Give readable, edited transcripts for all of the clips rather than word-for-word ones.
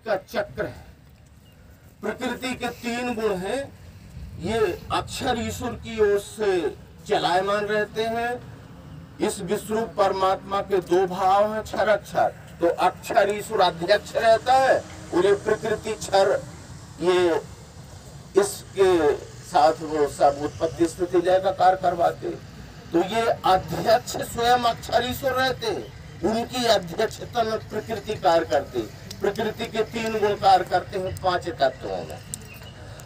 का चक्र है। प्रकृति के 3 गुण हैं। ये अक्षर ईश्वर की ओर से चलायमान रहते हैं। इस विश्वरूप परमात्मा के 2 भाव हैं, क्षर अक्षर। तो अक्षर ईश्वर अध्यक्ष रहता है और ये प्रकृति क्षर, ये इसके साथ वो सब उत्पत्ति स्थिति लय का कार्य करवाते। तो ये अध्यक्ष स्वयं अक्षर ईश्वर रहते हैं, उनकी अध्यक्षता में प्रकृति कार्य करती। प्रकृति के 3 गुण कार्य करते हैं 5 तत्वों में।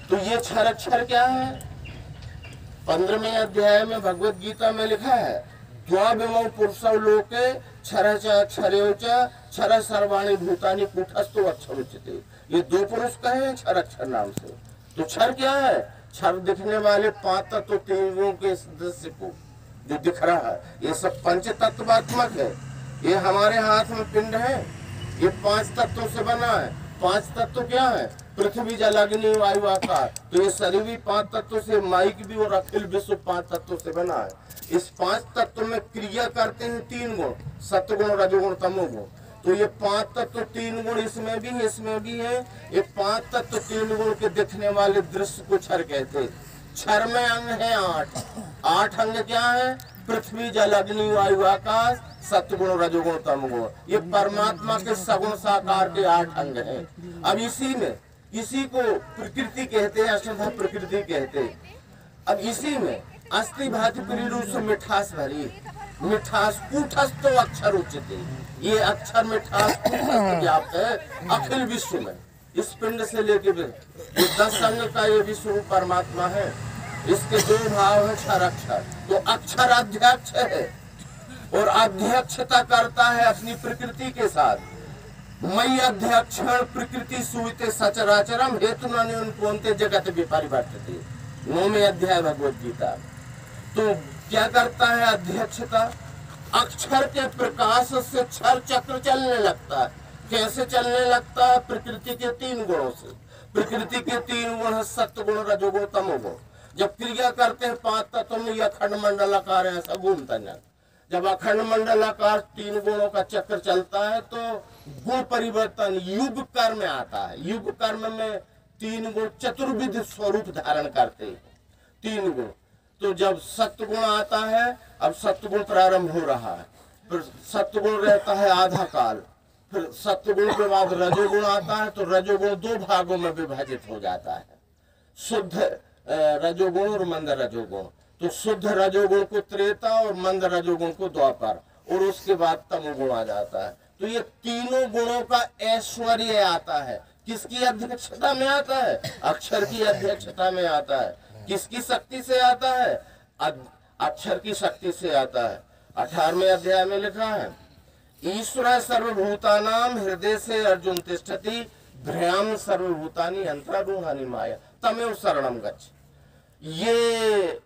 तो ये क्षर अक्षर क्या है? 15वें अध्याय में भगवत गीता में लिखा है, द्वाविमौ पुरुषौ लोके क्षरश्च अक्षरेश्च क्षर सर्वाणि भूतानि कूटस्थो अक्षरोच्यते। ये 2 पुरुष कहे हैं क्षर अक्षर नाम से। तो क्षर क्या है? क्षर दिखने वाले 5 तत्व 3 गुणों के सदस्य को जो दिख रहा है, ये सब पंच तत्वात्मक है। ये हमारे हाथ में पिंड है, ये 5 तत्वों से बना है। 5 तत्व क्या है? पृथ्वी जल अग्नि वायु आकाश। तो ये शरीर भी 5 तत्वों से, माइक भी और अखिल विश्व 5 तत्वों से बना है। इस 5 तत्व में क्रिया करते हैं 3 गुण, सत्वगुण रजोगुण तमोगुण। तो ये 5 तत्व 3 गुण इसमें भी है। ये 5 तत्व 3 गुण के दिखने वाले दृश्य को क्षर कहते हैं। क्षर में अंग है 8 अंग क्या है? पृथ्वी जल अग्नि वायु आकाश, सत्वगुण रजोगुण तमोगुण। ये परमात्मा के सगुण साकार के 8 अंग हैं। अब इसी को प्रकृति कहते हैं, अष्टधा प्रकृति कहते हैं। अब इसी में अस्थि भाति रूप से मिठास भरी, मिठास कूटस्थ अक्षर उच्चते। ये अक्षर मिठास कूटस्थ व्याप्त है अखिल विश्व में। इस पिंड से लेके 10 अंग का ये विश्व परमात्मा है। इसके 2 भाव है, क्षर अक्षर। तो अक्षर अध्यक्ष है और अध्यक्षता करता है अपनी प्रकृति के साथ। मई अध्यक्षण प्रकृति सुविते सचराचरम हेतु नोन्ते जगत विपरिवर्तते। 9वें अध्याय भगवत गीता। तो क्या करता है अध्यक्षता? अक्षर के प्रकाश से क्षर चक्र चलने लगता है। कैसे चलने लगता है? प्रकृति के 3 गुणों से। प्रकृति के 3 गुण है, सत्वगुण रजोगुण तमोगुण। जब क्रिया करते हैं 5 तत्वों में, अखंड मंडलाकार ऐसा घूमता नहीं। जब अखंड मंडलाकार 3 गुणों का चक्र चलता है तो गुण परिवर्तन युग कर्म में आता है। युग कर्म में 3 गुण चतुर्विध स्वरूप धारण करते हैं। 3 गुण। तो जब सत्वगुण आता है, अब सत्वगुण प्रारंभ हो रहा है, फिर सत्वगुण रहता है आधा काल, फिर सत्वगुण के बाद रजोगुण आता है। तो रजोगुण 2 भागों में विभाजित हो जाता है, शुद्ध रजोगुण और मंद रजोगुण। तो शुद्ध रजोगुण को त्रेता और मंद रजोगुण को द्वापर, और उसके बाद तमोगुण आ जाता है। तो ये तीनों गुणों का ऐश्वर्य आता है। किसकी अध्यक्षता में आता है? अक्षर की अध्यक्षता में आता है। किसकी शक्ति से आता है? अक्षर की शक्ति से आता है। 18वें अध्याय में लिखा है, ईश्वर सर्वभूतानाम हृदय से अर्जुन तिष्ठति भ्रयाम सर्वभूतानि अंतरारूहानि माया तमेव शरणम गच्छ। ये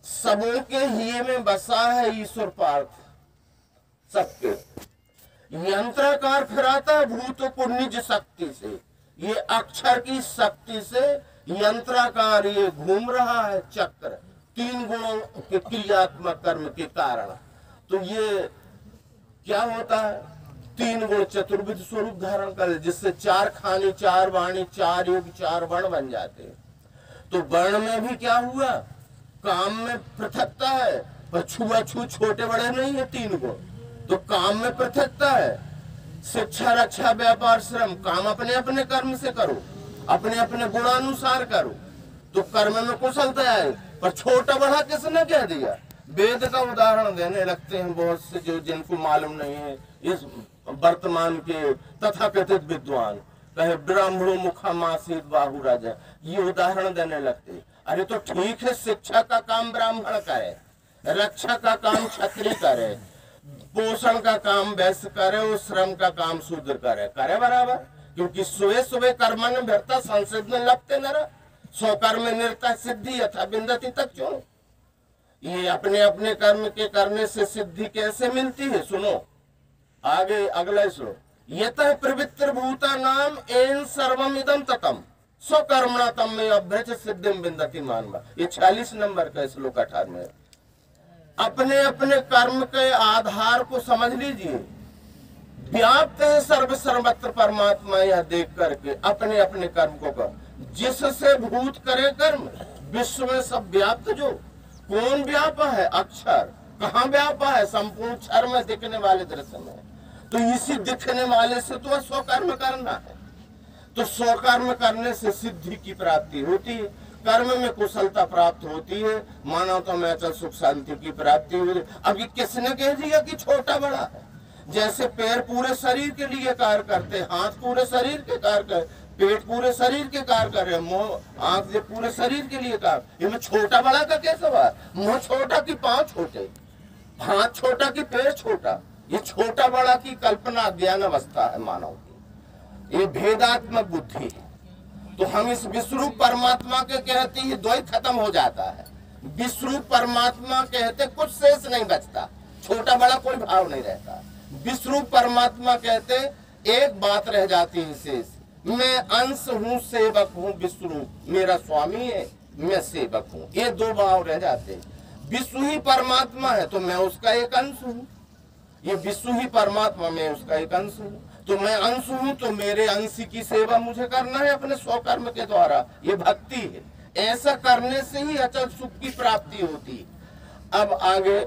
सबों के ही में बसा है ईश्वर पार्थ सबके। यंत्राकार फिराता है भूतों को निज शक्ति से। ये अक्षर की शक्ति से यंत्राकार ये घूम रहा है चक्र 3 गुणों के क्रियात्मक कर्म के कारण। तो ये क्या होता है? 3 गुण चतुर्विध स्वरूप धारण करे, जिससे 4 खानी 4 वाणी 4 युग 4 वर्ण बन जाते हैं। तो वर्ण में भी क्या हुआ? काम में पृथकता है, पर छुआछूत छोटे बड़े नहीं है 3 गुण। तो काम में पृथकता है। शिक्षा रक्षा व्यापार श्रम, काम अपने अपने कर्म से करो, अपने अपने गुणानुसार करो, तो कर्म में कुशलता है। पर छोटा बड़ा किसने कह दिया? वेद का उदाहरण देने लगते हैं बहुत से, जो जिनको मालूम नहीं है इस वर्तमान के तथाकथित विद्वान। कहे ब्राह्मणो मुखामासीत बाहु राजा, ये उदाहरण देने लगते। अरे तो ठीक है, शिक्षा का काम ब्राह्मण करे, रक्षा का काम क्षत्रिय करे, पोषण का काम वैश्य करे और श्रम का काम शूद्र करे बराबर। क्योंकि सुबह सुबह कर्म में भरता संसिद्ध में लपते नर स्वकर्म निरता सिद्धि यथा बिंदति तक क्यों। ये अपने अपने कर्म के करने से सिद्धि कैसे मिलती है? सुनो आगे अगला सुनो। यतः प्रवृत्ति भूता नाम एन सर्वम इदम ततम स्वकर्मणा तम में अभ्रज सिद्धिम बिंदति मानवा। ये 46 नंबर का श्लोक 18 में। अपने अपने कर्म के आधार को समझ लीजिए। व्याप्त है सर्व सर्वत्र परमात्मा, यह देख करके अपने अपने कर्म को कर, जिससे भूत करे कर्म, विश्व में सब व्याप्त जो। कौन व्याप है? अक्षर। कहाँ व्याप है? संपूर्ण क्षर में दिखने वाले दृश्य में। तो इसी दिखने वाले से तो स्वकर्म करना है। तो स्वकर्म करने से सिद्धि की प्राप्ति होती है, कर्म में कुशलता प्राप्त होती है, मानवता में अचल सुख शांति की प्राप्ति होती है। अब ये किसने कह दिया कि छोटा बड़ा है? जैसे पैर पूरे शरीर के लिए कार्य करते, हाथ पूरे शरीर के कार्य कर, पेट पूरे शरीर के कार्य कर रहे, मुंह आंख से पूरे शरीर के लिए कार्य। इनमें छोटा बड़ा का क्या सवाल? मुंह छोटा कि पांव छोटे, हाथ छोटा कि पैर छोटा? ये छोटा बड़ा की कल्पना ज्ञान अवस्था है मानव की, ये भेदात्मक बुद्धि है। तो हम इस विश्वरूप परमात्मा के कहते ही द्वैत खत्म हो जाता है। विश्वरूप परमात्मा कहते कुछ शेष नहीं बचता, छोटा बड़ा कोई भाव नहीं रहता। विश्वरूप परमात्मा कहते एक बात रह जाती है शेष, मैं अंश हूँ सेवक हूँ, विश्वरूप मेरा स्वामी है, मैं सेवक हूँ, ये दो भाव रह जाते हैं। विश्व ही परमात्मा है तो मैं उसका एक अंश हूँ, ये विश्व ही परमात्मा, मैं उसका एक अंश हूँ। तो मैं अंश हूँ तो मेरे अंश की सेवा मुझे करना है अपने स्वकर्म के द्वारा, ये भक्ति है। ऐसा करने से ही अचल सुख की प्राप्ति होती है। अब आगे